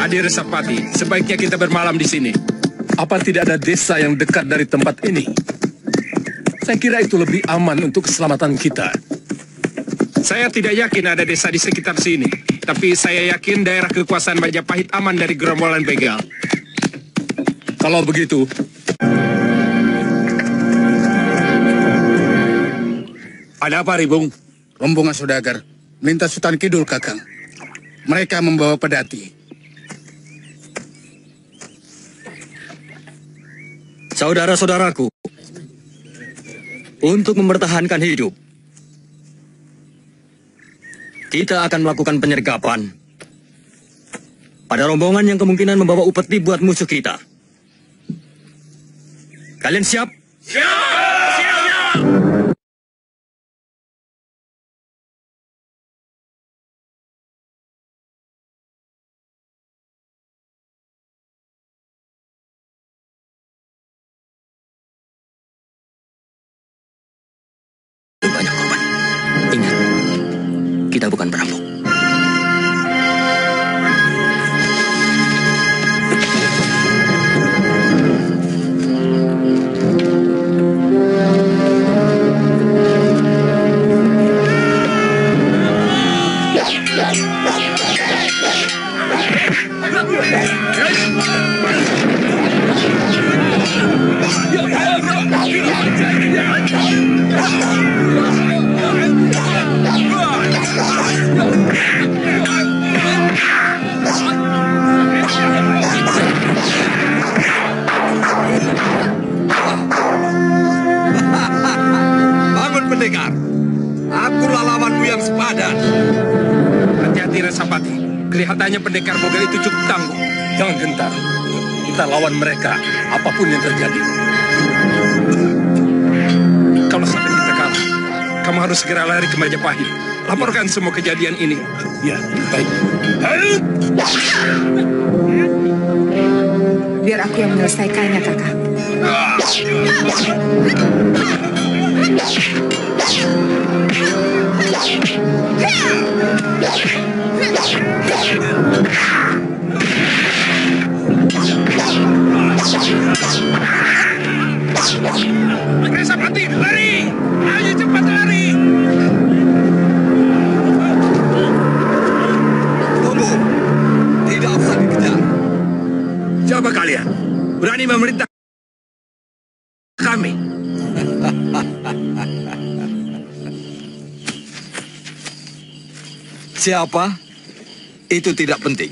Adi Resapati, sebaiknya kita bermalam di sini. Apa tidak ada desa yang dekat dari tempat ini? Saya kira itu lebih aman untuk keselamatan kita. Saya tidak yakin ada desa di sekitar sini. Tapi saya yakin daerah kekuasaan Majapahit aman dari gerombolan begal. Kalau begitu... Ada apa, Ribung? Rombongan saudagar melintas hutan kidul, Kakang. Mereka membawa pedati. Saudara-saudaraku, untuk mempertahankan hidup, kita akan melakukan penyergapan pada rombongan yang kemungkinan membawa upeti buat musuh kita. Kalian siap? Siap! Banyak korban. Ingat, kita bukan perampok. Bangun pendekar. Akulah lawanmu yang sepadan. Hati-hati Resapati. Kelihatannya pendekar boga itu cukup tangguh. Jangan gentar. Kita lawan mereka, apapun yang terjadi. Kalau sampai kita kalah, kamu harus segera lari ke Majapahit. Laporkan semua kejadian ini. Ya, baik. Biar aku yang menyelesaikannya, Kakak. Resapati, lari! Ayo cepat lari! Tunggu. Tidak usah dikejar. Siapa kalian? Berani memerintah kami? Siapa? Itu tidak penting.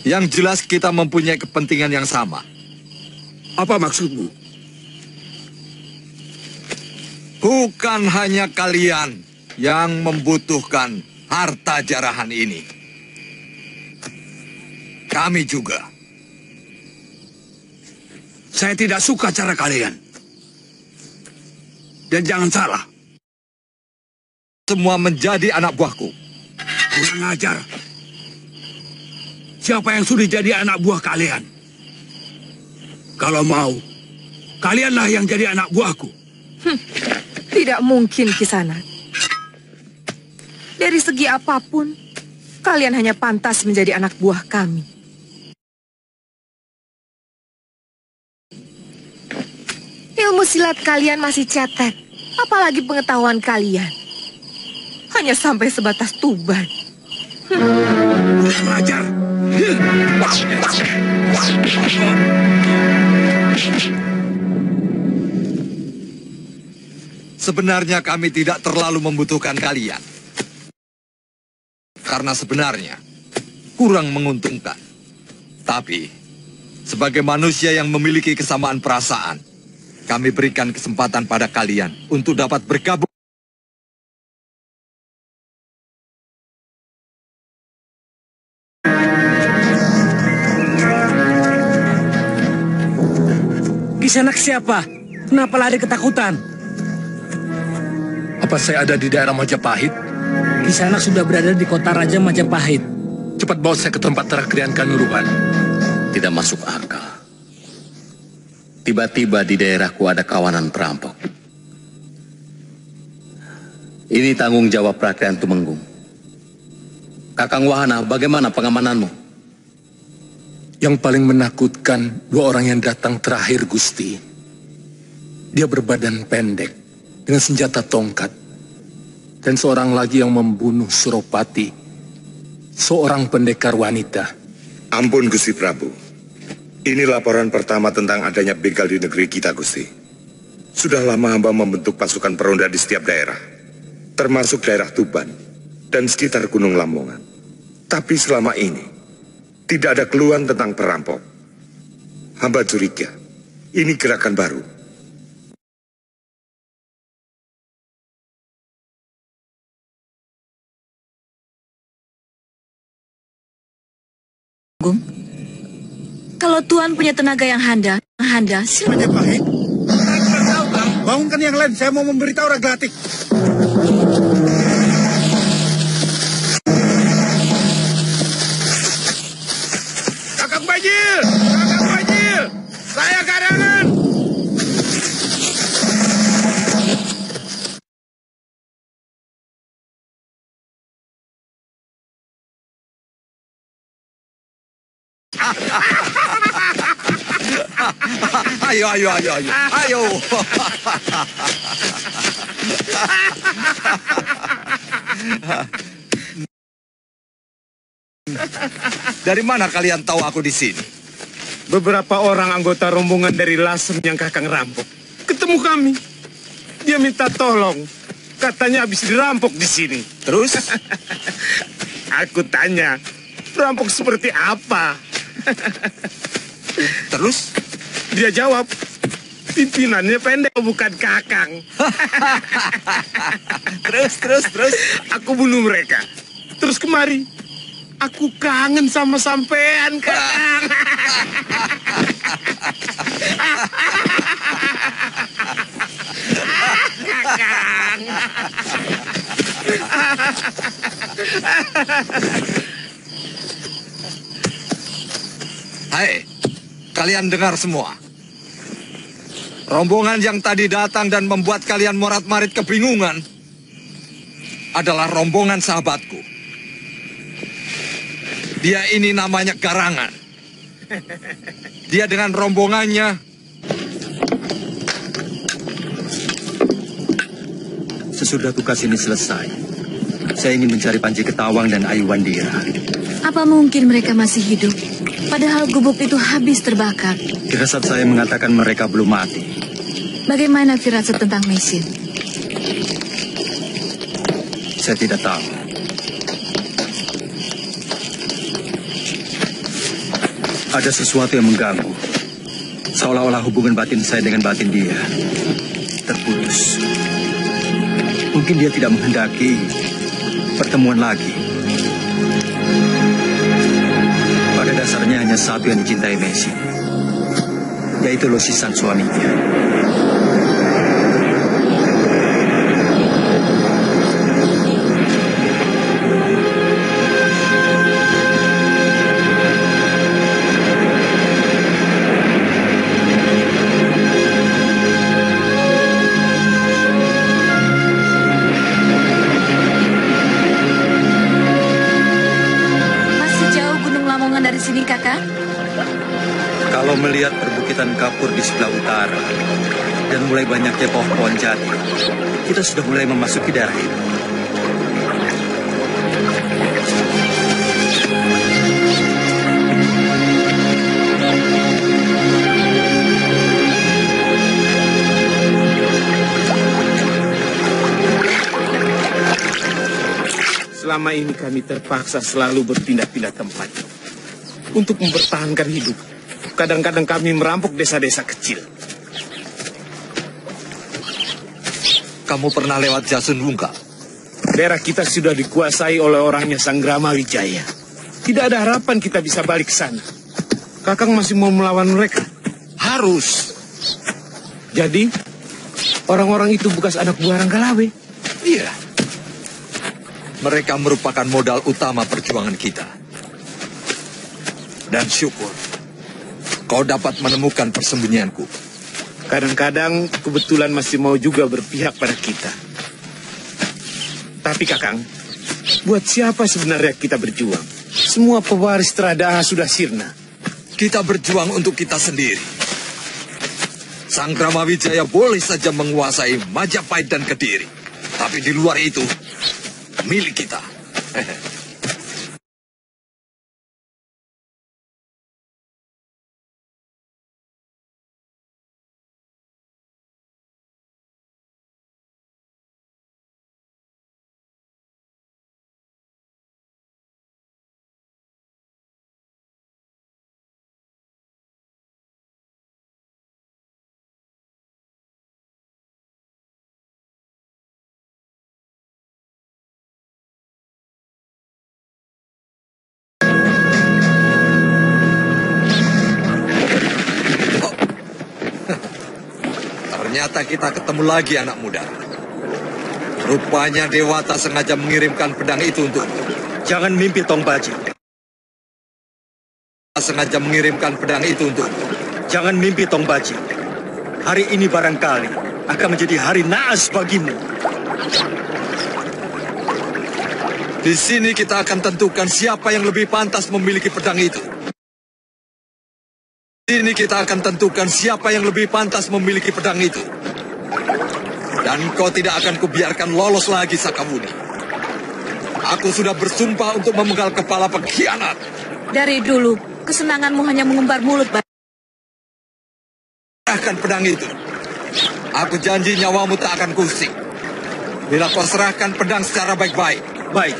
Yang jelas kita mempunyai kepentingan yang sama. Apa maksudmu? Bukan hanya kalian yang membutuhkan harta jarahan ini. Kami juga. Saya tidak suka cara kalian. Dan jangan salah. Semua menjadi anak buahku. Kurang ajar. Siapa yang sudah jadi anak buah kalian? Kalau mau, kalianlah yang jadi anak buahku. Tidak mungkin, Kisanak. Dari segi apapun, kalian hanya pantas menjadi anak buah kami. Ilmu silat kalian masih cetek, apalagi pengetahuan kalian. Hanya sampai sebatas tuban. Kurang ajar. Sebenarnya kami tidak terlalu membutuhkan kalian. Karena sebenarnya kurang menguntungkan. Tapi, sebagai manusia yang memiliki kesamaan perasaan, kami berikan kesempatan pada kalian untuk dapat bergabung. Kisanak siapa? Kenapa lari ketakutan? Apa saya ada di daerah Majapahit? Kisanak sudah berada di kota Raja Majapahit. Cepat bawa saya ke tempat Terakrian Kanuruhan. Tidak masuk akal. Tiba-tiba di daerahku ada kawanan perampok. Ini tanggung jawab Prakrian Tumenggung. Kakang Wahana, bagaimana pengamananmu? Yang paling menakutkan, dua orang yang datang terakhir, Gusti. Dia berbadan pendek, dengan senjata tongkat. Dan seorang lagi yang membunuh Suropati, seorang pendekar wanita. Ampun, Gusti Prabu. Ini laporan pertama tentang adanya begal di negeri kita, Gusti. Sudah lama hamba membentuk pasukan peronda di setiap daerah, termasuk daerah Tuban dan sekitar Gunung Lamongan. Tapi selama ini, tidak ada keluhan tentang perampok. Hamba curiga, ini gerakan baru. Kalau Tuan punya tenaga yang handal, silakan. Majapahit, bangunkan yang lain, saya mau memberitahu Raglatik. Kakang Bajil, saya karangan. Ayo. Dari mana kalian tahu aku di sini? Beberapa orang anggota rombongan dari Lasem yang Kakang rampok ketemu kami. Dia minta tolong. Katanya habis dirampok di sini. Terus? Aku tanya, perampok seperti apa? Terus? Dia jawab, pimpinannya pendek, bukan Kakang. Terus? Aku bunuh mereka. Terus kemari. Aku kangen sama sampean, Kakang. Kakang. Hai, kalian dengar semua. Rombongan yang tadi datang dan membuat kalian morat-marit kebingungan adalah rombongan sahabatku. Dia ini namanya Garangan. Dia dengan rombongannya. Sesudah tugas ini selesai, saya ingin mencari Panji Ketawang dan Ayu Wandira. Apa mungkin mereka masih hidup? Padahal gubuk itu habis terbakar. Firasat saya mengatakan mereka belum mati. Bagaimana firasat tentang Mesin? Saya tidak tahu. Ada sesuatu yang mengganggu. Seolah-olah hubungan batin saya dengan batin dia terputus. Mungkin dia tidak menghendaki pertemuan lagi. Pada dasarnya hanya satu yang dicintai Messi, yaitu Losisan suaminya. Dari sini, Kakak? Kalau melihat perbukitan kapur di sebelah utara dan mulai banyaknya pohon jati, kita sudah mulai memasuki daerah itu. Selama ini kami terpaksa selalu berpindah-pindah tempat untuk mempertahankan hidup. Kadang-kadang kami merampok desa-desa kecil. Kamu pernah lewat Jasun Wungka? Daerah kita sudah dikuasai oleh orangnya Sanggrama Wijaya. Tidak ada harapan kita bisa balik ke sana. Kakang masih mau melawan mereka? Harus. Jadi, orang-orang itu bekas anak buah Ranggalawe? Iya. Mereka merupakan modal utama perjuangan kita. Dan syukur kau dapat menemukan persembunyianku. Kadang-kadang kebetulan masih mau juga berpihak pada kita. Tapi Kakang, buat siapa sebenarnya kita berjuang? Semua pewaris Tradaha sudah sirna. kita berjuang untuk kita sendiri. Sang Brahmawijaya boleh saja menguasai Majapahit dan Kediri. Tapi di luar itu, milik kita. Ternyata kita ketemu lagi, anak muda. Rupanya Dewata sengaja mengirimkan pedang itu untuk... Jangan mimpi, Tong Baji. Sengaja mengirimkan pedang itu untuk... Jangan mimpi, Tong Baji. Hari ini barangkali akan menjadi hari naas bagimu. Di sini kita akan tentukan siapa yang lebih pantas memiliki pedang itu. Di sini kita akan tentukan siapa yang lebih pantas memiliki pedang itu. Dan kau tidak akan kubiarkan lolos lagi, Sakawuni. Aku sudah bersumpah untuk memenggal kepala pengkhianat. Dari dulu, kesenanganmu hanya mengumbar mulut. Serahkan pedang itu. Aku janji nyawamu tak akan kusik. Bila kau serahkan pedang secara baik-baik. Baik.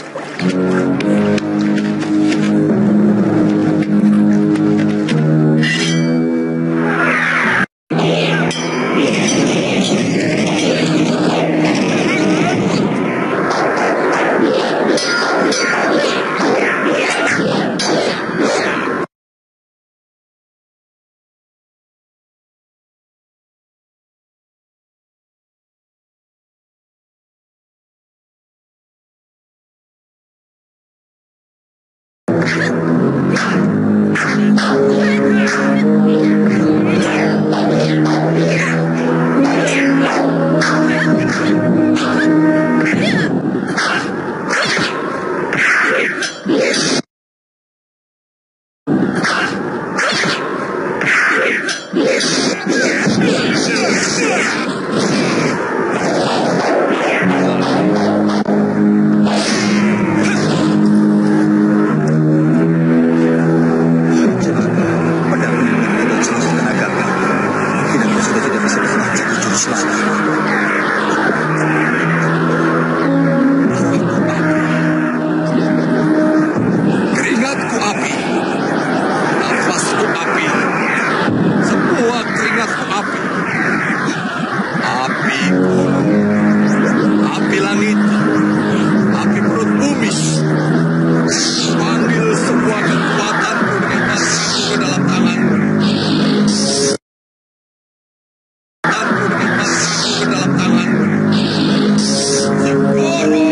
Keringatku api, nafasku api, semua keringatku api. Api gunung, api langit, api perut bumi. Panggil semua kekuatanku dengan masukanku ke dalam tanganmu. Ke dalam tanganmu. Sekarang.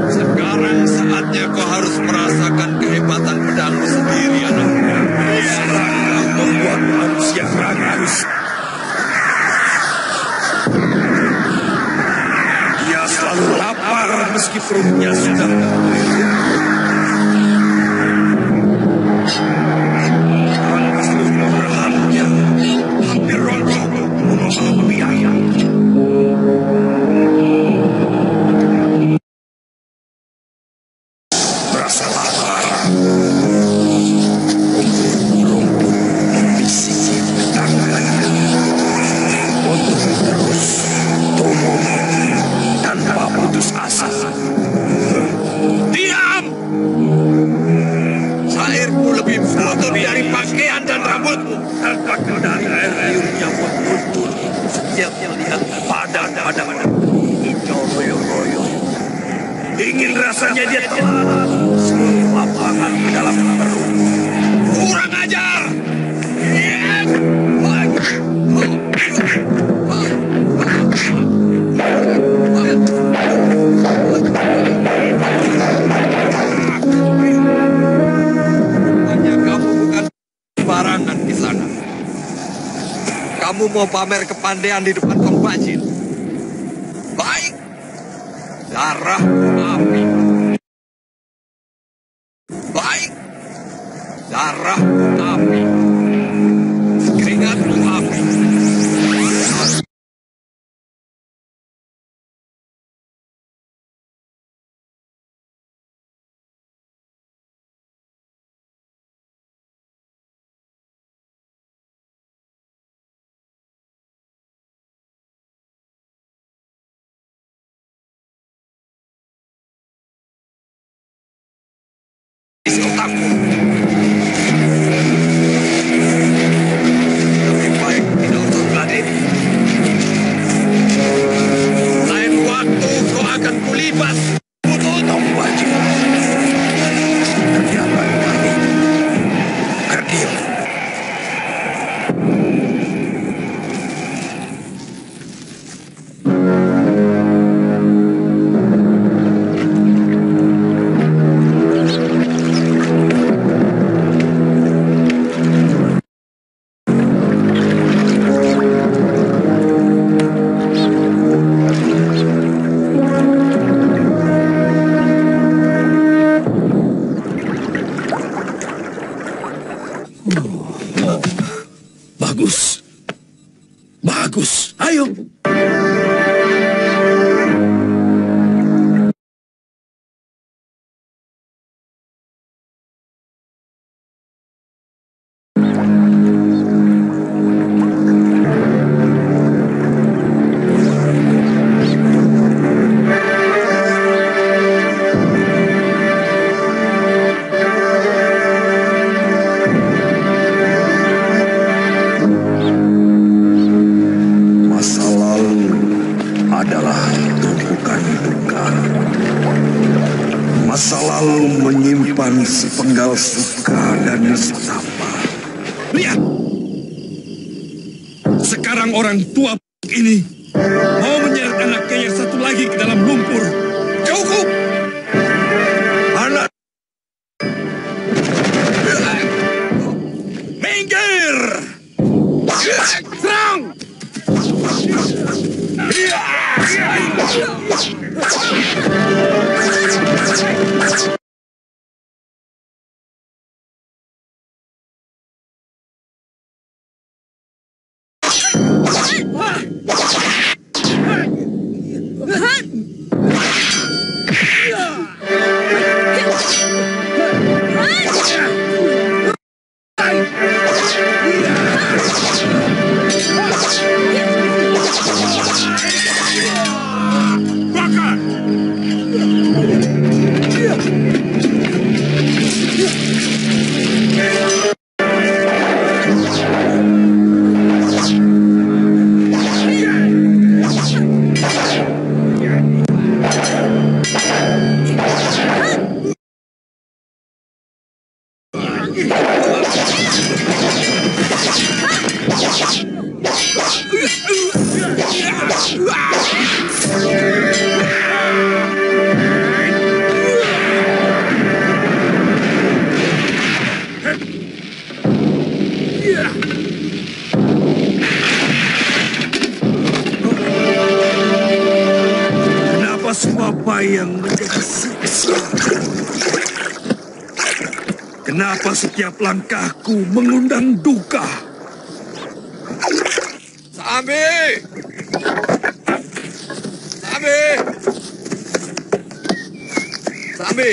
Sekarang saatnya kau harus merasakan kehebatan pedangmu sendiri, anak muda. Serangga membuat manusia rakus. Dia selalu lapar meski perutnya sudah tanpa seluruh berharapnya hampir rontok membawa biaya. Merasa lapar, rumput membisik tangannya untuk terus tumbuh tanpa putus asa. Diam! Kamu mau pamer kepandaian di depan Kong Bajin? Baik. Darah api. Baik. Darah api. Keringat api. Isi otakmu. Lebih baik tidak usah berani. Lain waktu kau akan kulibas. Butuh Kong Bajin. Ternyata ini kerdil. Bagus. Bagus. Ayo. Masa lalu adalah tumpukan duka. Masa lalu menyimpan sepenggal suka dan nestapa. Lihat! Sekarang orang tua ini mau menyeret anaknya yang satu lagi ke dalam lumpur. Cukup! Anak! Minggir! Serang! Kenapa semua bayang menjadi siksa? Kenapa setiap langkahku mengundang duka? Sambi! Sambi! Sambi!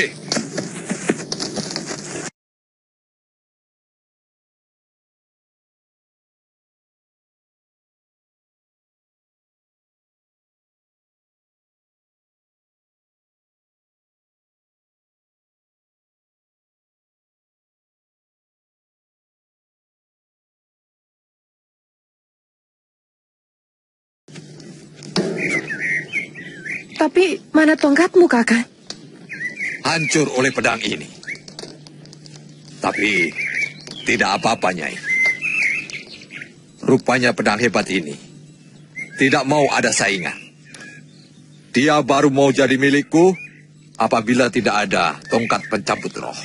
Tapi mana tongkatmu, Kakak? Hancur oleh pedang ini. Tapi tidak apa-apa, Nyai. Rupanya pedang hebat ini tidak mau ada saingan. Dia baru mau jadi milikku apabila tidak ada tongkat pencabut roh.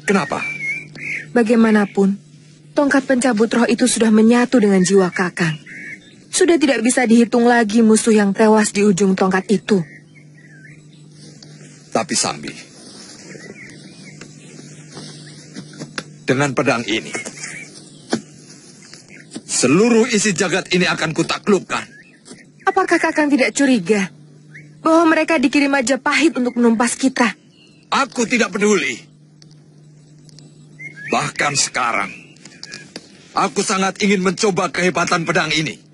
Kenapa? Bagaimanapun, tongkat pencabut roh itu sudah menyatu dengan jiwa Kakang. Sudah tidak bisa dihitung lagi musuh yang tewas di ujung tongkat itu. Tapi Sambi, dengan pedang ini, seluruh isi jagat ini akan kutaklukkan. Apakah Kakang tidak curiga bahwa mereka dikirim Majapahit untuk menumpas kita? Aku tidak peduli. Bahkan sekarang, aku sangat ingin mencoba kehebatan pedang ini.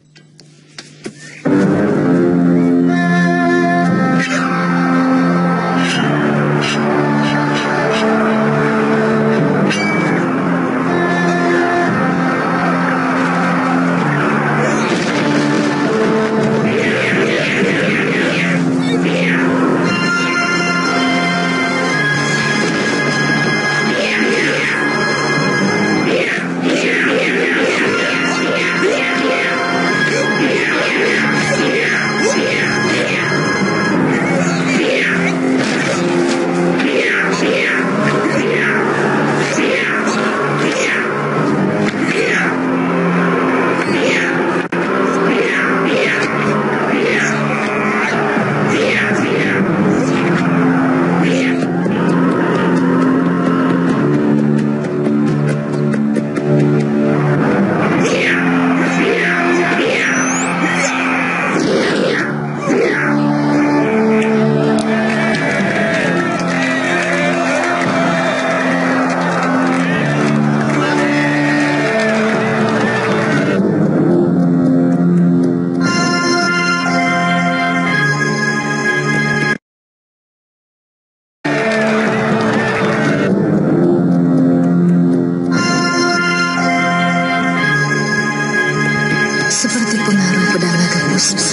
Seperti pengaruh pedang naga puspa.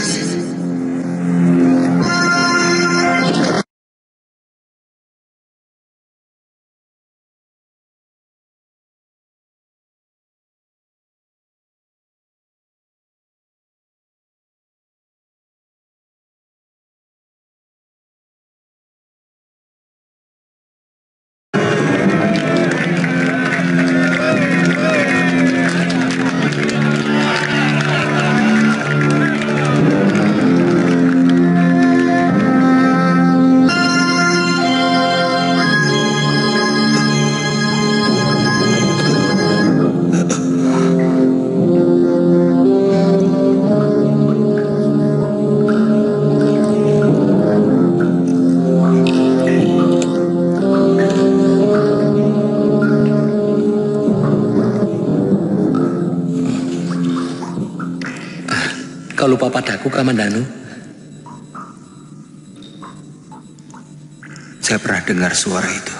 Kau lupa padaku, Kamandanu? Saya pernah dengar suara itu.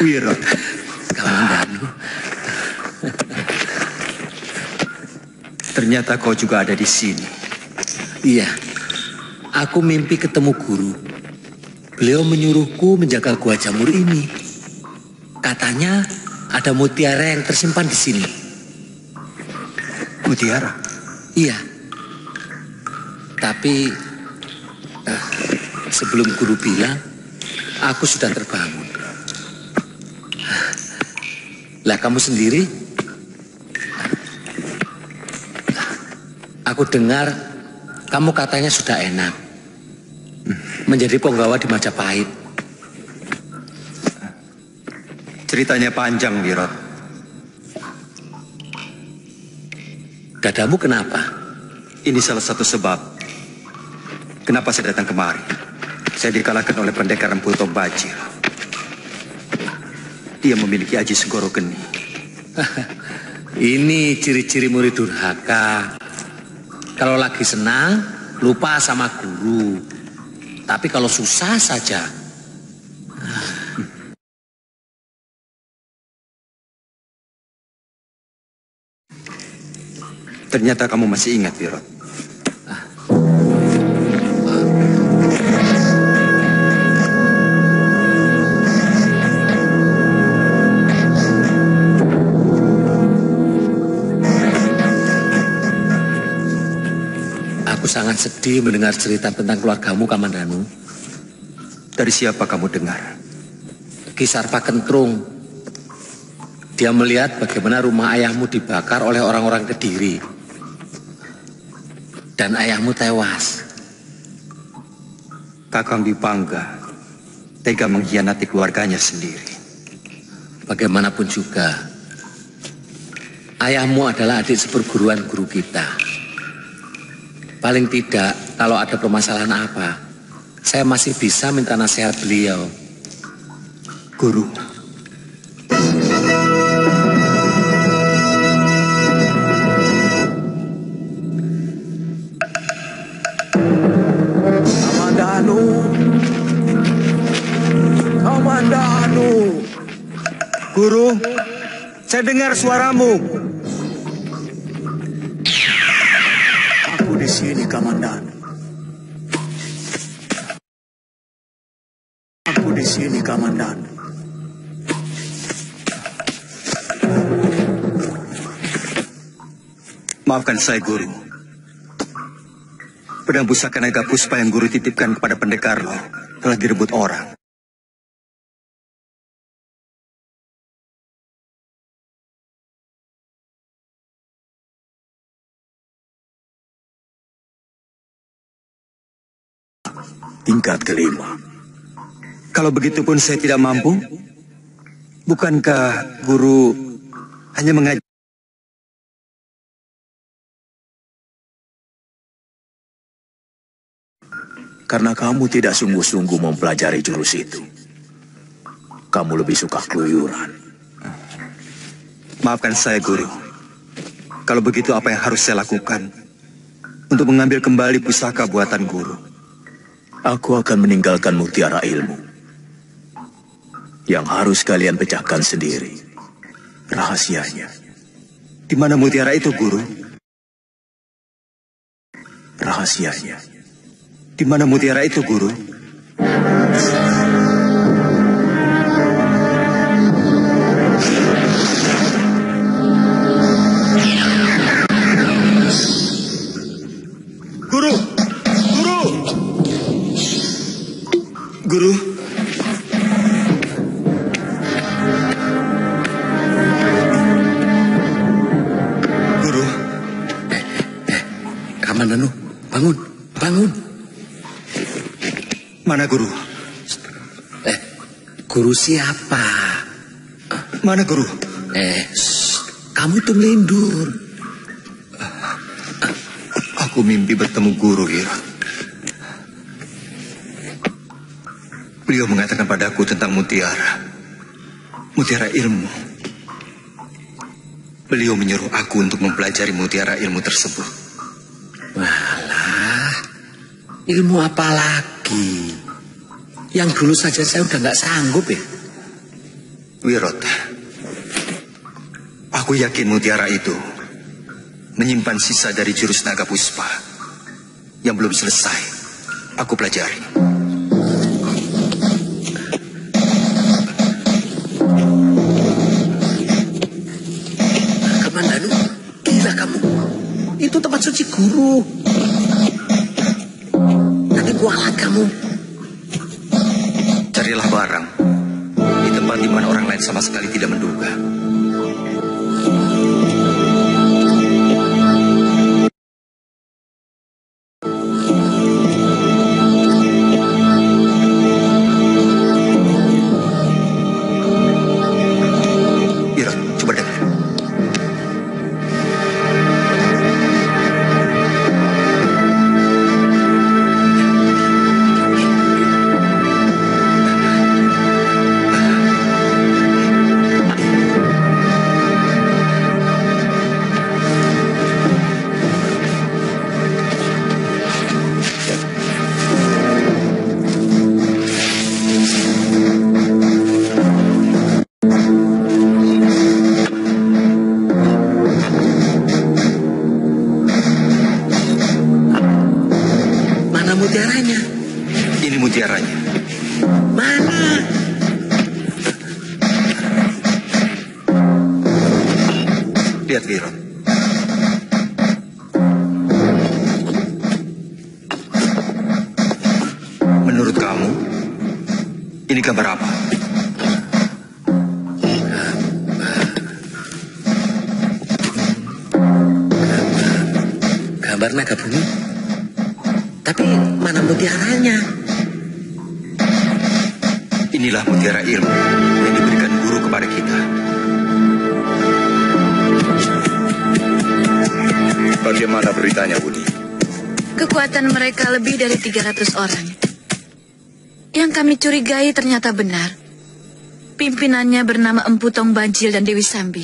Wiro, Kamandanu. ternyata kau juga ada di sini. Iya, aku mimpi ketemu guru. Beliau menyuruhku menjaga gua jamur ini. Katanya ada mutiara yang tersimpan di sini. Mutiara? Iya. Tapi sebelum guru bilang, aku sudah terbangun. Lah kamu sendiri? Aku dengar kamu katanya sudah enak menjadi penggawa di Majapahit. Ceritanya panjang, Wiro. Dadamu kenapa? Ini salah satu sebab kenapa saya datang kemari. Saya dikalahkan oleh pendekar Remputo Bajir. Dia memiliki Aji Segoro Geni. Ini ciri-ciri murid durhaka. Kalau lagi senang, lupa sama guru. Tapi kalau susah saja. Ternyata kamu masih ingat, Wiro. sangat sedih mendengar cerita tentang keluargamu, Kamandanu. Dari siapa kamu dengar? Kisar Pak Kentrung. Dia melihat bagaimana rumah ayahmu dibakar oleh orang-orang Kediri. Dan ayahmu tewas. Kakang Dipangga tega mengkhianati keluarganya sendiri. Bagaimanapun juga, ayahmu adalah adik seperguruan guru kita. Paling tidak, kalau ada permasalahan apa, saya masih bisa minta nasihat beliau. Guru. Kamandanu. Guru, saya dengar suaramu. Aku di sini, Kamandanu. Aku di sini, Kamandanu. Maafkan saya, Guru. Pedang pusaka naga puspa yang Guru titipkan kepada pendekar lo telah direbut orang. Tingkat kelima. Kalau begitu pun saya tidak mampu. Bukankah Guru hanya mengajar? Karena kamu tidak sungguh-sungguh mempelajari jurus itu. Kamu lebih suka keluyuran. Maafkan saya, Guru. Kalau begitu apa yang harus saya lakukan untuk mengambil kembali pusaka buatan Guru? Aku akan meninggalkan mutiara ilmu. Yang harus kalian pecahkan sendiri. Rahasianya. Di mana mutiara itu, Guru? Rahasianya. Di mana mutiara itu, Guru? Guru! Guru! Guru! Guru! Kamandanu, bangun, bangun. Mana Guru? Guru siapa? Mana Guru? Kamu itu melindur. Aku mimpi bertemu Guru, Hira. Beliau mengatakan padaku tentang mutiara. Mutiara ilmu. Beliau menyuruh aku untuk mempelajari mutiara ilmu tersebut. Walah, ilmu apa lagi? Yang dulu saja saya udah nggak sanggup ya. Wirot, aku yakin mutiara itu menyimpan sisa dari jurus naga puspa yang belum selesai aku pelajari. Kamandanu, gila kamu. Itu tempat suci Guru. Nanti kualat kamu. Carilah barang di tempat di mana orang lain sama sekali tidak menduga. Ira, coba dengar. Mutiaranya. Ini mutiaranya. Mana? Lihat, Wirot. Ini kabar apa? Gambar naga bumi. Tapi mana mutiaranya? Inilah mutiara ilmu yang diberikan guru kepada kita. Bagaimana beritanya, Budi? Kekuatan mereka lebih dari 300 orang. Yang kami curigai ternyata benar. Pimpinannya bernama Empu Tong Bajil dan Dewi Sambi.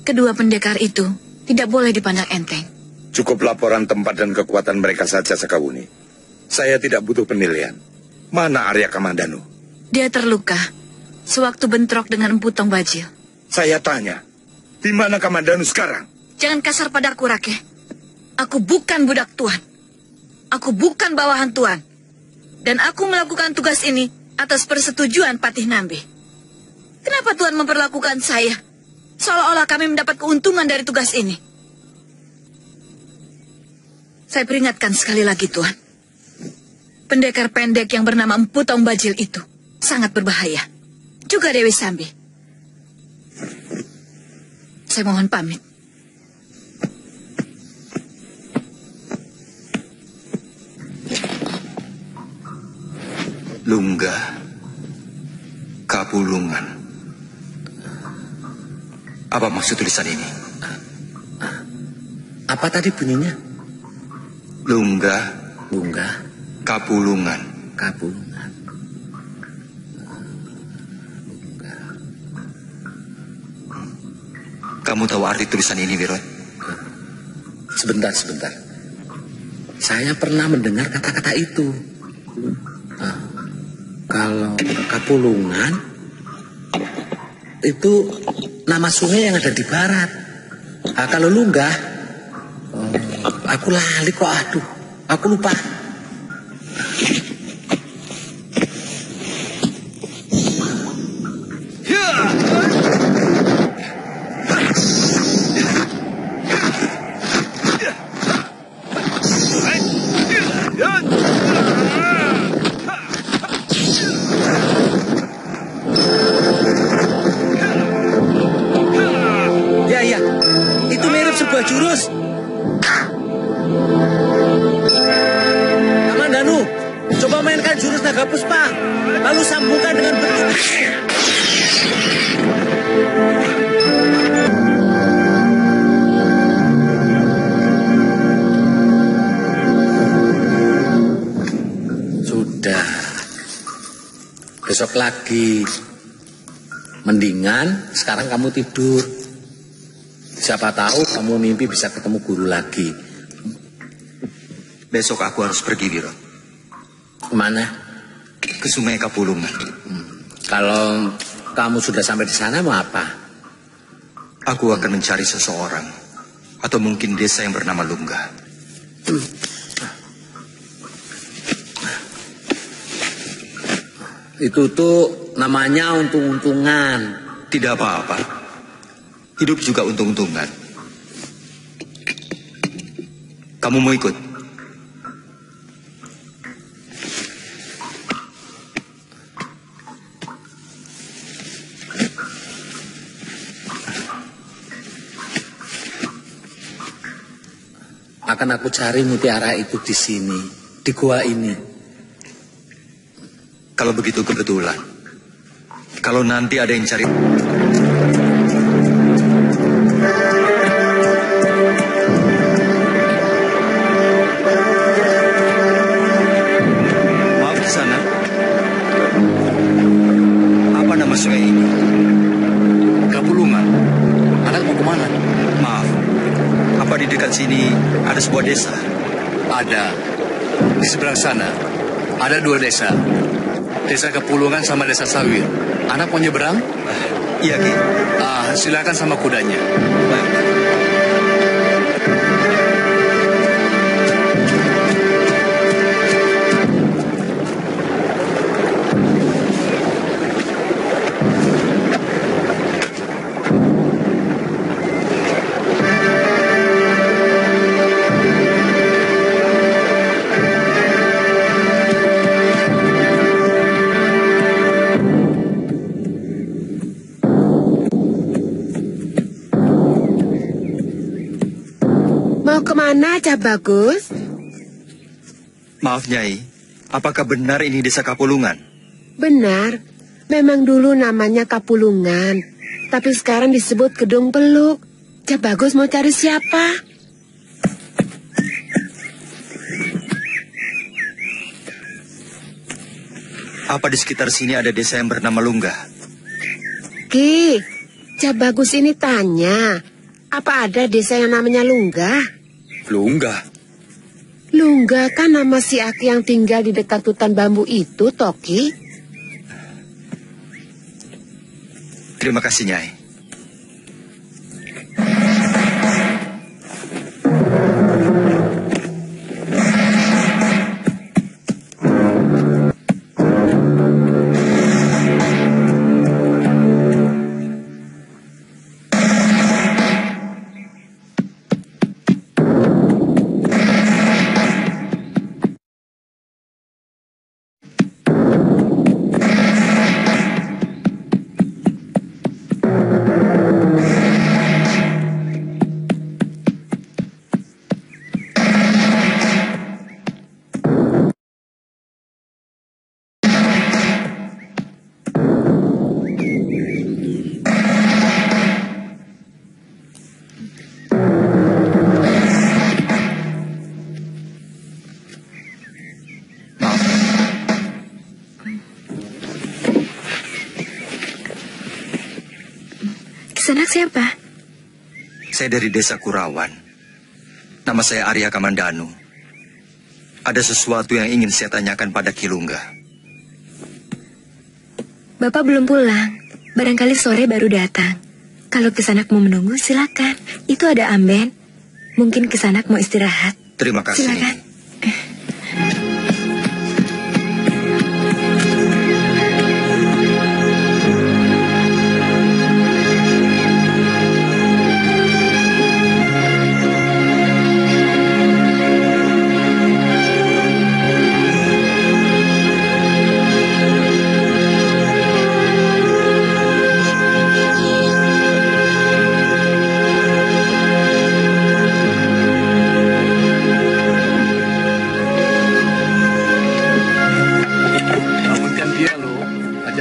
Kedua pendekar itu tidak boleh dipandang enteng. Cukup laporan tempat dan kekuatan mereka saja, Sekawuni. Saya tidak butuh penilaian. Mana Arya Kamandanu? Dia terluka sewaktu bentrok dengan Empu Tong Bajil. Saya tanya, di mana Kamandanu sekarang? Jangan kasar padaku, Rake. Aku bukan budak Tuan. Aku bukan bawahan Tuan. Dan aku melakukan tugas ini atas persetujuan Patih Nambe. Kenapa Tuan memperlakukan saya seolah-olah kami mendapat keuntungan dari tugas ini? Saya peringatkan sekali lagi, Tuan. Pendekar pendek yang bernama Empu Tong Bajil itu sangat berbahaya. Juga Dewi Sambi. Saya mohon pamit. Lungga, Kapulungan. Apa maksud tulisan ini? Apa tadi bunyinya? Lungga, Kapulungan. Kamu tahu arti tulisan ini, Wirot? Sebentar. Saya pernah mendengar kata-kata itu. Kalau Kapulungan itu nama sungai yang ada di barat. Kalau Lungga, aku lali kok. Aduh, aku lupa. Ya, itu mirip sebuah jurus. Kamandanu, coba mainkan jurus naga puspa, lalu sambungkan dengan bentuk. Sudah. Besok lagi. Mendingan sekarang kamu tidur. Siapa tahu kamu mimpi bisa ketemu guru lagi. Besok aku harus pergi, Wirot. Kemana? Ke Sungai Kapulungan. Kalau kamu sudah sampai di sana mau apa? Aku akan mencari seseorang. Atau mungkin desa yang bernama Lungga. Itu tuh namanya untung-untungan. Tidak apa-apa. Hidup juga untung-untungan. Kamu mau ikut? Akan aku cari mutiara itu di sini, di gua ini. Kalau begitu kebetulan. Kalau nanti ada yang cari... Maaf di sana. Apa nama sungai ini? Kapulungan. Anak mau kemana? Maaf. Apa di dekat sini ada sebuah desa? Ada. Di seberang sana. Ada 2 desa. Desa Kapulungan sama Desa Sawir. Anak mau nyeberang? Iya, Ki. Silakan sama kudanya. Baik. mana, Cak Bagus? Maaf, Nyai. Apakah benar ini desa Kapulungan? Benar. Memang dulu namanya Kapulungan. Tapi sekarang disebut Gedung Peluk. Cak Bagus mau cari siapa? Apa di sekitar sini ada desa yang bernama Lunggah? Ki, Cak Bagus ini tanya. Apa ada desa yang namanya Lunggah? Lunggah? Lunggah kan nama si Aki yang tinggal di dekat hutan bambu itu, Toki. Terima kasih, Nyai. Kisanak siapa? Saya dari desa Kurawan. Nama saya Arya Kamandanu. Ada sesuatu yang ingin saya tanyakan pada Ki Lunggah. Bapak belum pulang. Barangkali sore baru datang. Kalau Kisanak mau menunggu, silakan. Itu ada amben. Mungkin Kisanak mau istirahat. Terima kasih. Silakan.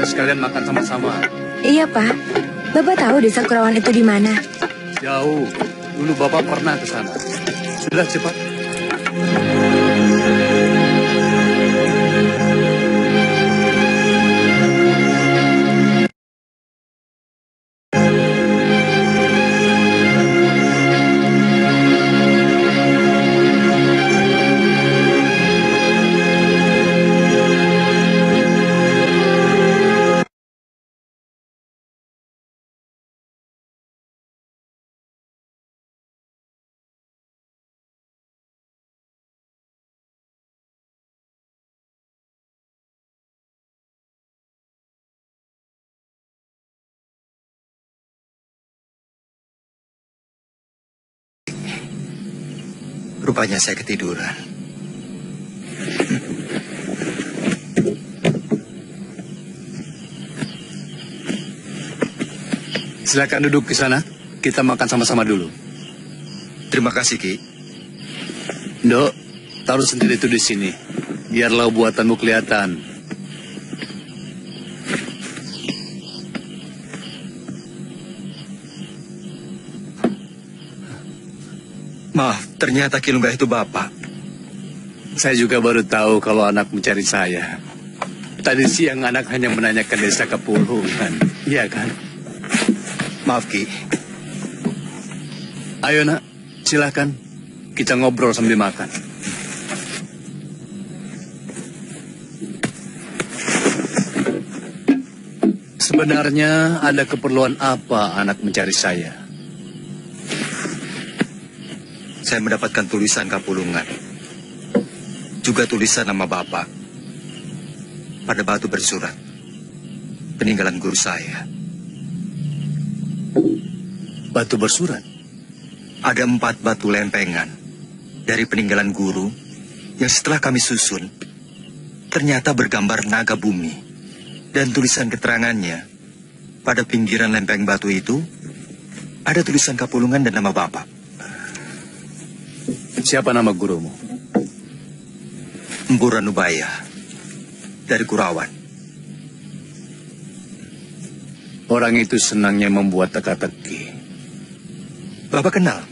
Sekalian makan sama-sama. Iya, Pak. Bapak tahu desa Kurawan itu di mana? Jauh. Dulu Bapak pernah ke sana. Sudah cepat. Rupanya saya ketiduran. Silakan duduk di sana. Kita makan sama-sama dulu. Terima kasih, Ki. Ndok, taruh sendiri itu di sini. Biarlah buatanmu kelihatan. Maaf, ternyata Ki Lunggah itu Bapak. Saya juga baru tahu kalau anak mencari saya. Tadi siang anak hanya menanyakan desa Kapulungan. Iya kan? Maaf, Ki. Ayo, Nak. Silahkan. Kita ngobrol sambil makan. Sebenarnya ada keperluan apa anak mencari saya? Saya mendapatkan tulisan Kapulungan. Juga tulisan nama Bapak. Pada batu bersurat. Peninggalan guru saya. Batu bersurat? Ada 4 batu lempengan. Dari peninggalan guru. Yang setelah kami susun. Ternyata bergambar naga bumi. Dan tulisan keterangannya. Pada pinggiran lempeng batu itu. Ada tulisan Kapulungan dan nama Bapak. Siapa nama gurumu? Empu Ranubaya dari Kurawan. Orang itu senangnya membuat teka-teki. Bapak kenal?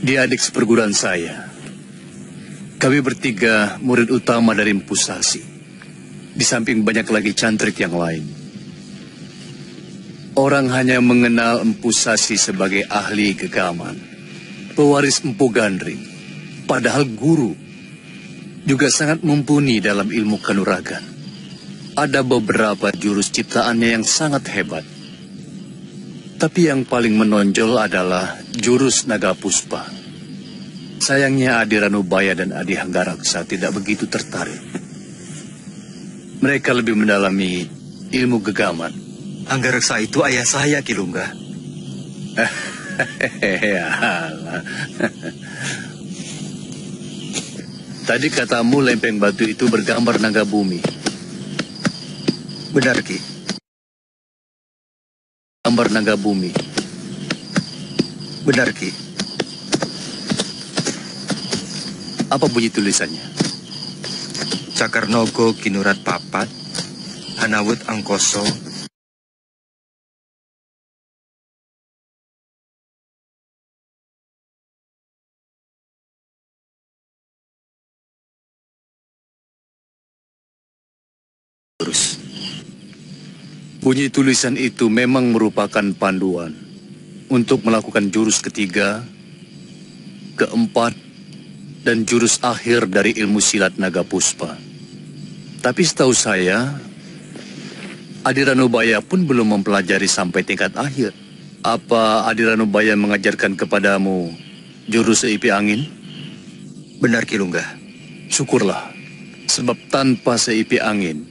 Dia adik seperguruan saya. Kami bertiga murid utama dari Empu Sasi. Di samping banyak lagi cantrik yang lain. Orang hanya mengenal Empu Sasi sebagai ahli gegaman, pewaris Empu Gandring. Padahal guru juga sangat mumpuni dalam ilmu kanuragan. Ada beberapa jurus ciptaannya yang sangat hebat. Tapi yang paling menonjol adalah jurus Naga Puspa. Sayangnya Adi Ranubaya dan Adi Hanggaraksa tidak begitu tertarik. Mereka lebih mendalami ilmu gegaman. Hanggaraksa itu ayah saya, Kilungga. Tadi katamu lempeng batu itu bergambar naga bumi. Benar, Ki. Gambar naga bumi. Benar, Ki. Apa bunyi tulisannya? Cakarnogo Kinurat Papat, Hanawut Angkoso, terus. Bunyi tulisan itu memang merupakan panduan untuk melakukan jurus ketiga, keempat, dan jurus akhir dari ilmu silat Naga Puspa. Tapi setahu saya, Adi Ranubaya pun belum mempelajari sampai tingkat akhir. Apa Adi Ranubaya mengajarkan kepadamu jurus seipi angin? Benar, Kilungga. Syukurlah, sebab tanpa seipi angin,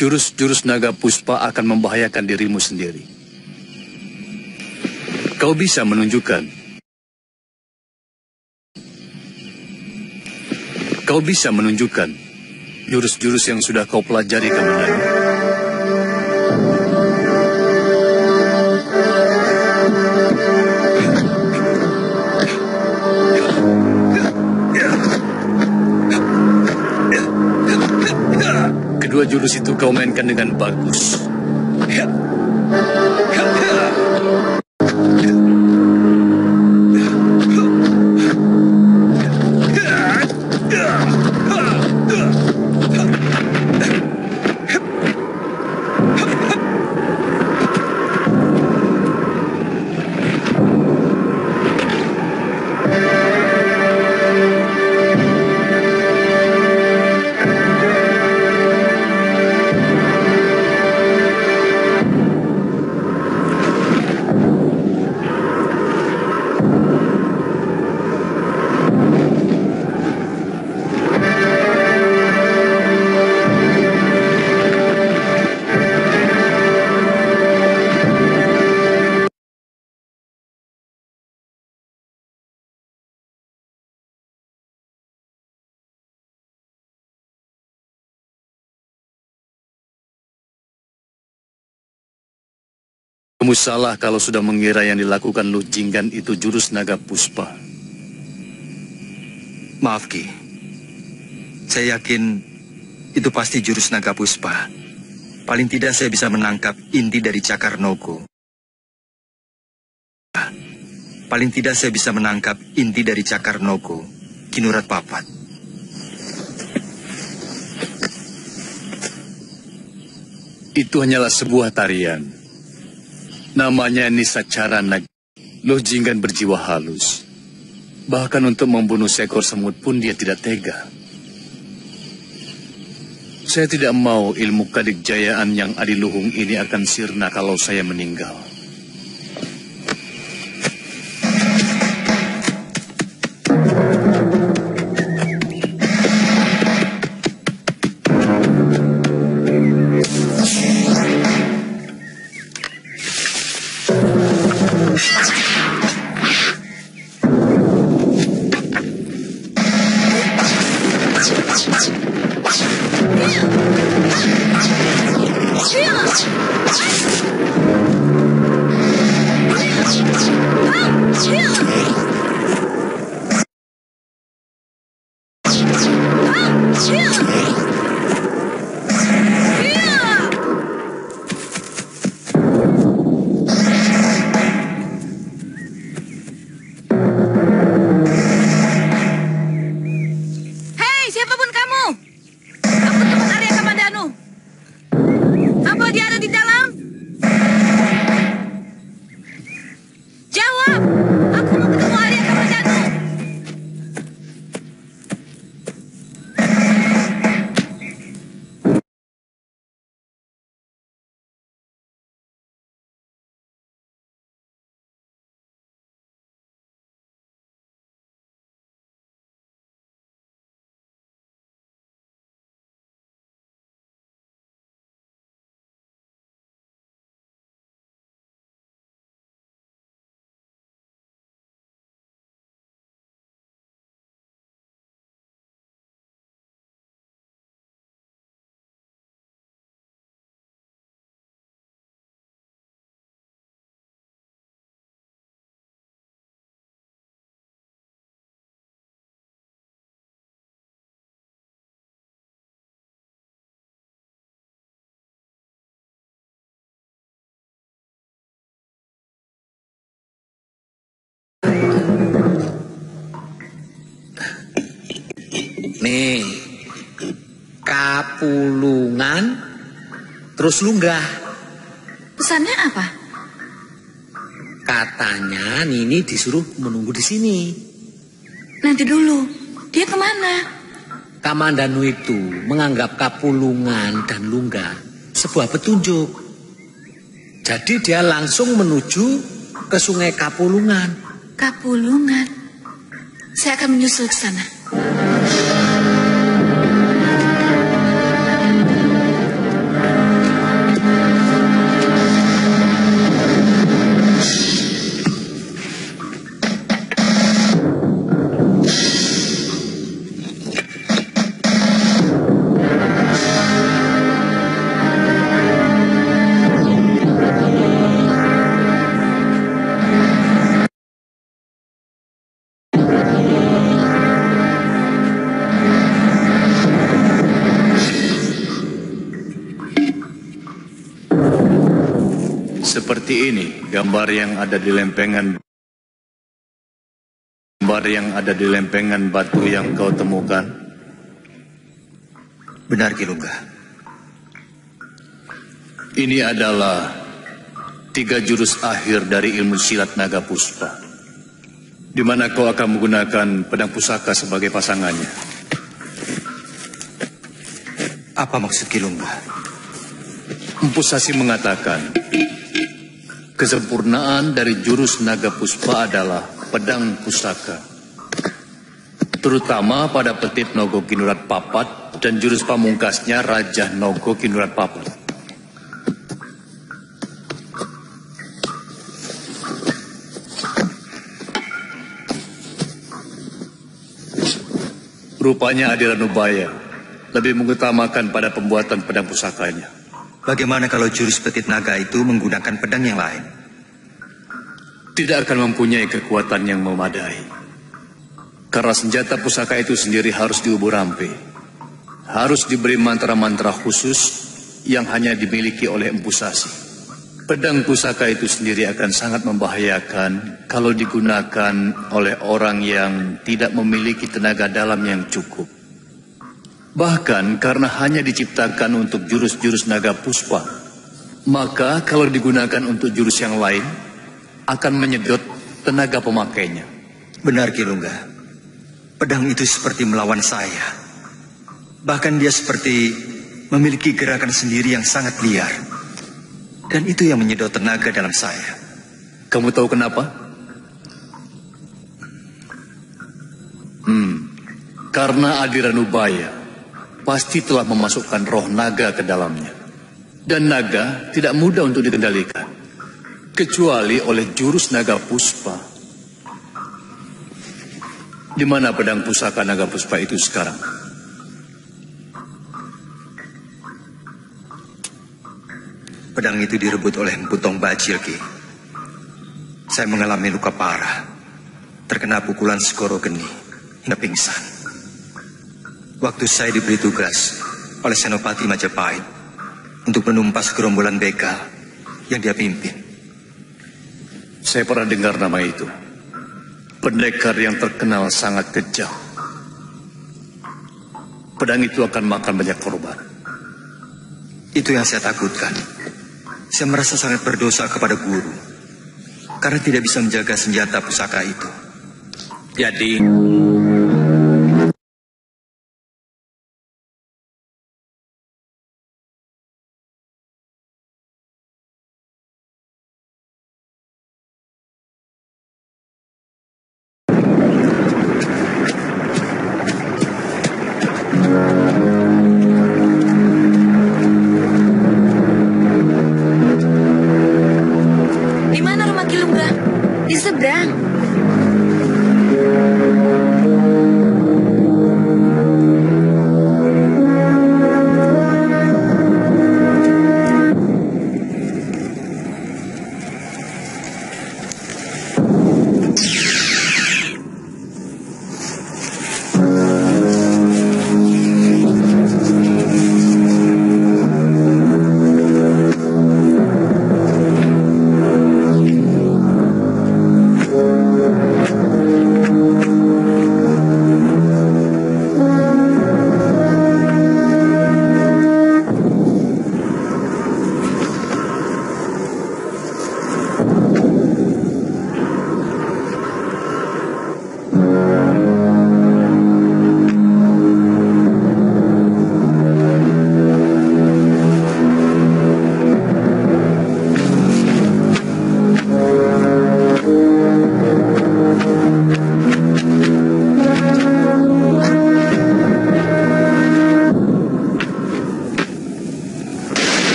jurus-jurus Naga Puspa akan membahayakan dirimu sendiri. Kau bisa menunjukkan. Kau bisa menunjukkan jurus-jurus yang sudah kau pelajari kemenangan. Kedua jurus itu kau mainkan dengan bagus. Kamu salah kalau sudah mengira yang dilakukan Luh Jinggan itu jurus Naga Puspa. Maaf, Ki. Saya yakin itu pasti jurus Naga Puspa. Paling tidak saya bisa menangkap inti dari Cakarnogo. Paling tidak saya bisa menangkap inti dari Cakarnogo, Kinurat Papat. Itu hanyalah sebuah tarian. Namanya Nisacara Nag. Luh Jinggan berjiwa halus. Bahkan untuk membunuh seekor semut pun dia tidak tega. Saya tidak mau ilmu kadikjayaan yang adiluhung ini akan sirna kalau saya meninggal. Apa dia ada di dalam? Jawab! Aku mau ketemu Arya Kamandanu. Nih, Kapulungan, terus Lunggah. Pesannya apa? Katanya Nini disuruh menunggu di sini. Nanti dulu, dia kemana? Kamandanu itu menganggap Kapulungan dan Lunggah sebuah petunjuk. Jadi dia langsung menuju ke Sungai Kapulungan. Kapulungan. Saya akan menyusul ke sana. Seperti ini gambar yang ada di lempengan batu yang kau temukan. Benar, Ki Lunggah. Ini adalah 3 jurus akhir dari ilmu silat naga puspa, di mana kau akan menggunakan pedang pusaka sebagai pasangannya. Apa maksud Ki Lunggah? Empu Sasi mengatakan kesempurnaan dari jurus naga puspa adalah pedang pusaka, terutama pada Petit Nogo Kinurat Papat dan jurus pamungkasnya Raja Nogo Kinurat Papat. Rupanya Adiranubaya lebih mengutamakan pada pembuatan pedang pusakanya. Bagaimana kalau jurus Petit Naga itu menggunakan pedang yang lain? Tidak akan mempunyai kekuatan yang memadai. Karena senjata pusaka itu sendiri harus diubur rampe. Harus diberi mantra-mantra khusus yang hanya dimiliki oleh Empu Sasi. Pedang pusaka itu sendiri akan sangat membahayakan kalau digunakan oleh orang yang tidak memiliki tenaga dalam yang cukup. Bahkan karena hanya diciptakan untuk jurus-jurus naga puspa, maka kalau digunakan untuk jurus yang lain, akan menyedot tenaga pemakainya. Benar, Ki Lunggah. Pedang itu seperti melawan saya. Bahkan dia seperti memiliki gerakan sendiri yang sangat liar. Dan itu yang menyedot tenaga dalam saya. Kamu tahu kenapa? Karena Adiranubaya pasti telah memasukkan roh naga ke dalamnya. Dan naga tidak mudah untuk dikendalikan, kecuali oleh jurus naga puspa. Di mana pedang pusaka naga puspa itu sekarang? Pedang itu direbut oleh Empu Tong Bajil, Ki. Saya mengalami luka parah, terkena pukulan Segoro Geni hingga pingsan. Waktu saya diberi tugas oleh Senopati Majapahit untuk menumpas gerombolan begal yang dia pimpin. Saya pernah dengar nama itu. Pendekar yang terkenal sangat kejam. Pedang itu akan makan banyak korban. Itu yang saya takutkan. Saya merasa sangat berdosa kepada guru karena tidak bisa menjaga senjata pusaka itu. Jadi, Di mana rumah Kilungga? Di seberang.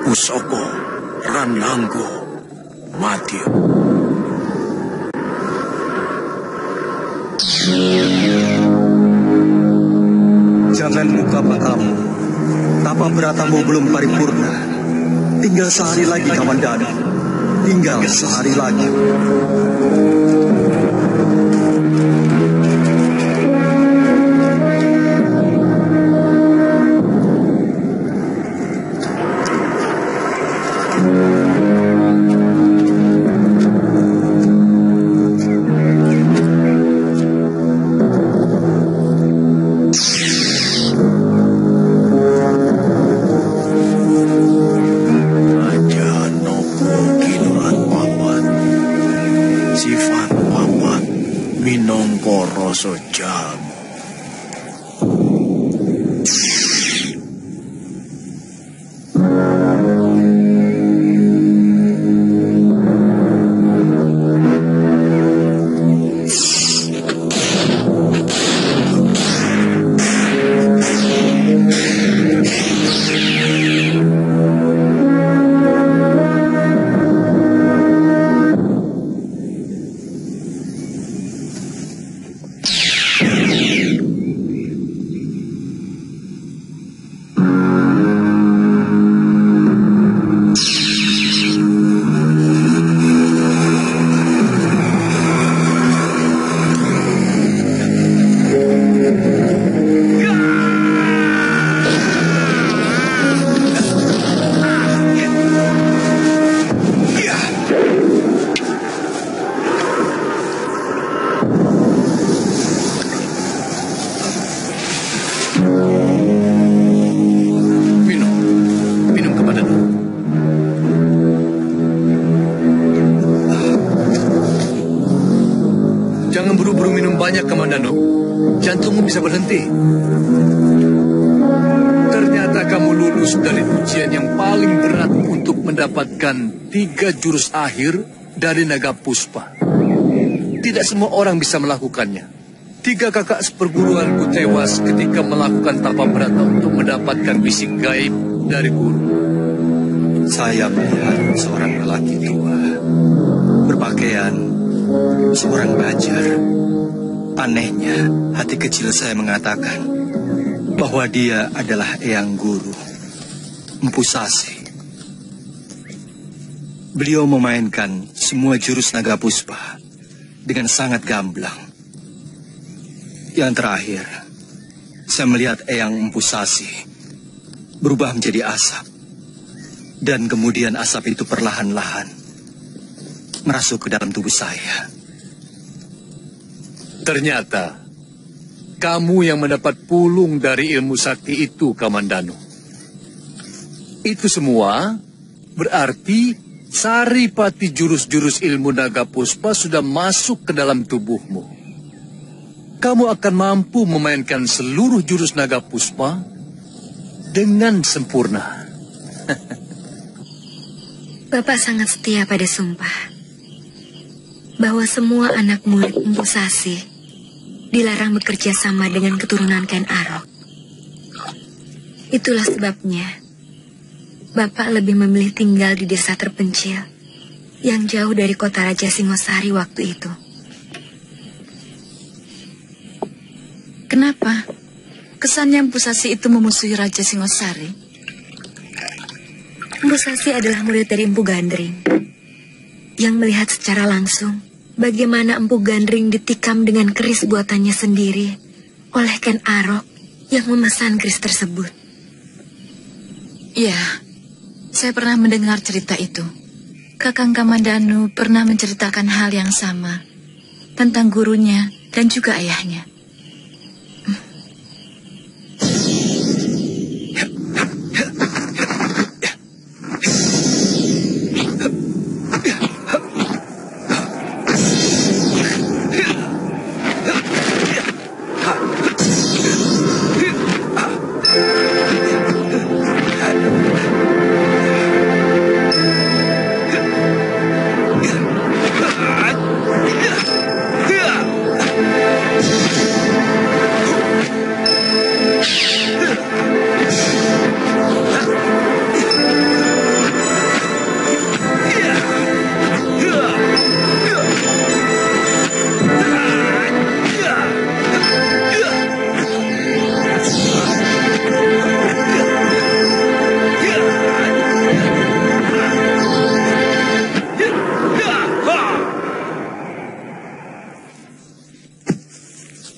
Pusoko, Rananggo, mati. Jangan buka matamu. Tapa beratamu belum paripurna. Tinggal sehari lagi, Kamandanu. Tinggal sehari lagi. Jamu. Jantungmu bisa berhenti. Ternyata kamu lulus dari ujian yang paling berat untuk mendapatkan 3 jurus akhir dari naga puspa. Tidak semua orang bisa melakukannya. 3 kakak seperguruanku tewas ketika melakukan tapa berata untuk mendapatkan bisik gaib dari guru. Saya melihat seorang lelaki tua berpakaian seorang bajar. Anehnya, hati kecil saya mengatakan bahwa dia adalah Eyang Guru, Empu Sasi. Beliau memainkan semua jurus naga puspa dengan sangat gamblang. Yang terakhir, saya melihat Eyang Empu Sasi berubah menjadi asap. Dan kemudian asap itu perlahan-lahan merasuk ke dalam tubuh saya. Ternyata kamu yang mendapat pulung dari ilmu sakti itu, Kamandanu. Itu semua berarti saripati jurus-jurus ilmu naga puspa sudah masuk ke dalam tubuhmu. Kamu akan mampu memainkan seluruh jurus naga puspa dengan sempurna. Bapak sangat setia pada sumpah bahwa semua anak murid Empu Sasi dilarang bekerja sama dengan keturunan Ken Arok. Itulah sebabnya Bapak lebih memilih tinggal di desa terpencil yang jauh dari kota Raja Singosari waktu itu. Kenapa? Kesannya Empu Sasi itu memusuhi Raja Singosari. Empu Sasi adalah murid dari Empu Gandring yang melihat secara langsung bagaimana Empu Gandring ditikam dengan keris buatannya sendiri oleh Ken Arok yang memesan keris tersebut. Ya, saya pernah mendengar cerita itu. Kakang Kamandanu pernah menceritakan hal yang sama tentang gurunya dan juga ayahnya.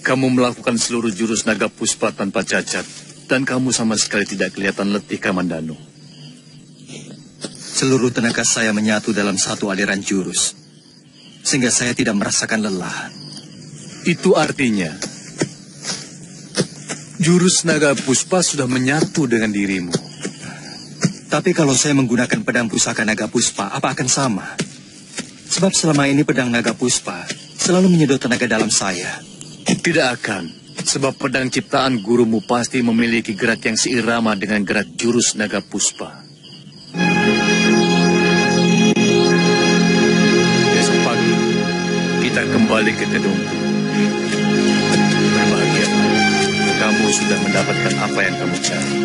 Kamu melakukan seluruh jurus naga puspa tanpa cacat, dan kamu sama sekali tidak kelihatan letih, Kamandanu. Seluruh tenaga saya menyatu dalam satu aliran jurus, sehingga saya tidak merasakan lelah. Itu artinya, jurus naga puspa sudah menyatu dengan dirimu. Tapi kalau saya menggunakan pedang pusaka naga puspa, apa akan sama? Sebab selama ini pedang naga puspa selalu menyedot tenaga dalam saya. Tidak akan, sebab pedang ciptaan gurumu pasti memiliki gerak yang seirama dengan gerak jurus naga puspa. Besok pagi, kita kembali ke gedung. Berbahagialah, kamu sudah mendapatkan apa yang kamu cari.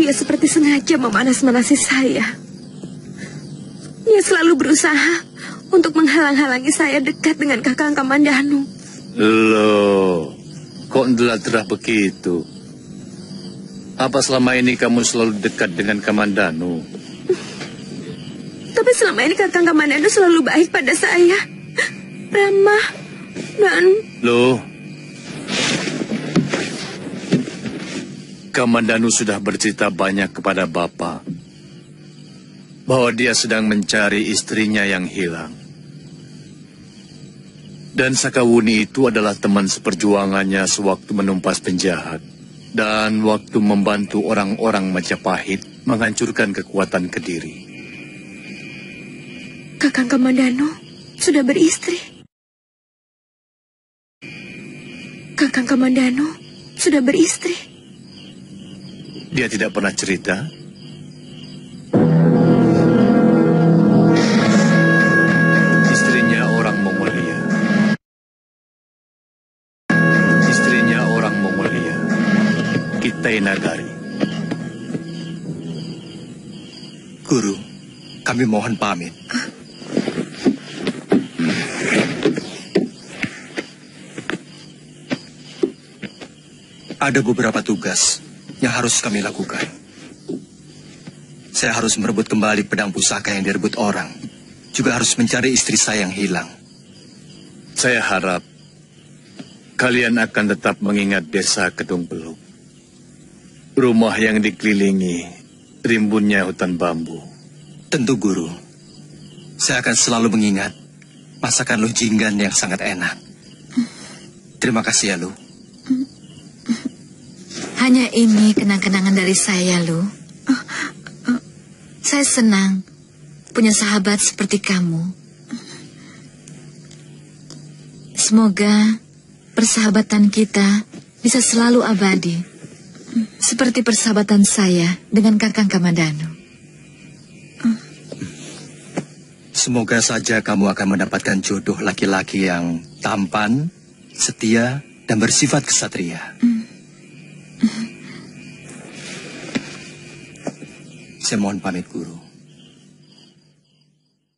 Dia seperti sengaja memanas-manasi saya. Dia selalu berusaha untuk menghalang-halangi saya dekat dengan Kakang Kamandanu. Loh, kok ndelat-ndelat begitu? Apa selama ini kamu selalu dekat dengan Kamandanu? Tapi selama ini Kakang Kamandanu selalu baik pada saya. Ramah dan... Loh, Kamandanu sudah bercerita banyak kepada Bapak bahwa dia sedang mencari istrinya yang hilang. Dan Sakawuni itu adalah teman seperjuangannya sewaktu menumpas penjahat dan waktu membantu orang-orang Majapahit menghancurkan kekuatan Kediri. Kakang Kamandanu sudah beristri. Kakang Kamandanu sudah beristri. Dia tidak pernah cerita? Nagari. Guru, kami mohon pamit. Ada beberapa tugas yang harus kami lakukan. Saya harus merebut kembali pedang pusaka yang direbut orang. Juga harus mencari istri saya yang hilang. Saya harap kalian akan tetap mengingat desa Kedung Peluk. Rumah yang dikelilingi rimbunnya hutan bambu. Tentu, Guru. Saya akan selalu mengingat masakan Luh Jinggan yang sangat enak. Terima kasih ya, Luh. Hanya ini kenang-kenangan dari saya, Luh. Saya senang punya sahabat seperti kamu. Semoga persahabatan kita bisa selalu abadi. Seperti persahabatan saya dengan Kakang Kamandanu. Semoga saja kamu akan mendapatkan jodoh laki-laki yang tampan, setia, dan bersifat kesatria. Saya mohon pamit, Guru.